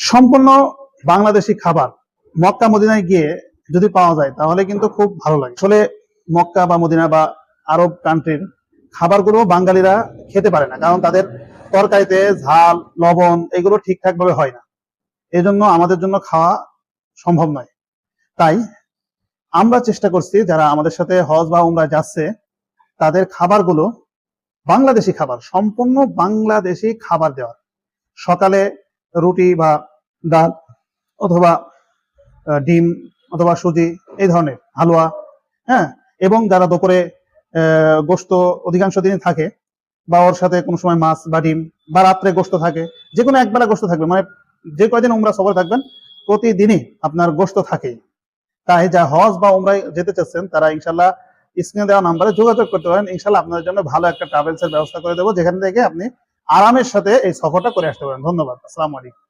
সম্পূর্ণ বাংলাদেশি খাবার মক্কা মদিনায় গিয়ে যদি পাওয়া যায় তাহলে কিন্তু খুব ভালো লাগে। আসলে মক্কা বা মদিনা বা আরব কান্ট্রির খাবারগুলো বাঙালিরা খেতে পারে না, কারণ তাদের তরকারিতে ঝাল লবণ এগুলো ঠিকঠাক ভাবে হয় না। এই জন্য আমাদের জন্য খাওয়া সম্ভব নয়। তাই আমরা চেষ্টা করছি যারা আমাদের সাথে হজ বা উমরা যাচ্ছে তাদের খাবারগুলো বাংলাদেশি খাবার, সম্পূর্ণ বাংলাদেশি খাবার দেওয়ার। সকালে রুটি বা ডাল অথবা ডিম অথবা সুজি, এই ধরনের হালুয়া, হ্যাঁ। এবং যারা দুপুরে গোশত অধিকাংশ দিন থাকে বা ওর সাথে কোনো সময় মাছ বা ডিম, বা রাত্রে গোশত থাকে, যে কোনো একবেলা গোশত থাকবে, মানে যে কয়দিন উমরা সফরে থাকবেন প্রতিদিনই আপনার গোশত থাকেই। তাই যা হজ বা উমরায় যেতে চাচ্ছেন তারা ইনশাল্লাহ স্ক্রিনে দেওয়া নাম্বারে যোগাযোগ করতে পারেন। ইনশাল্লাহ আপনাদের জন্য ভালো একটা ট্রাভেলস এর ব্যবস্থা করে দেবো, যেখান থেকে আপনি আরামের সাথে এই সফরটা করে আসতে পারেন। ধন্যবাদ। আসসালামু আলাইকুম।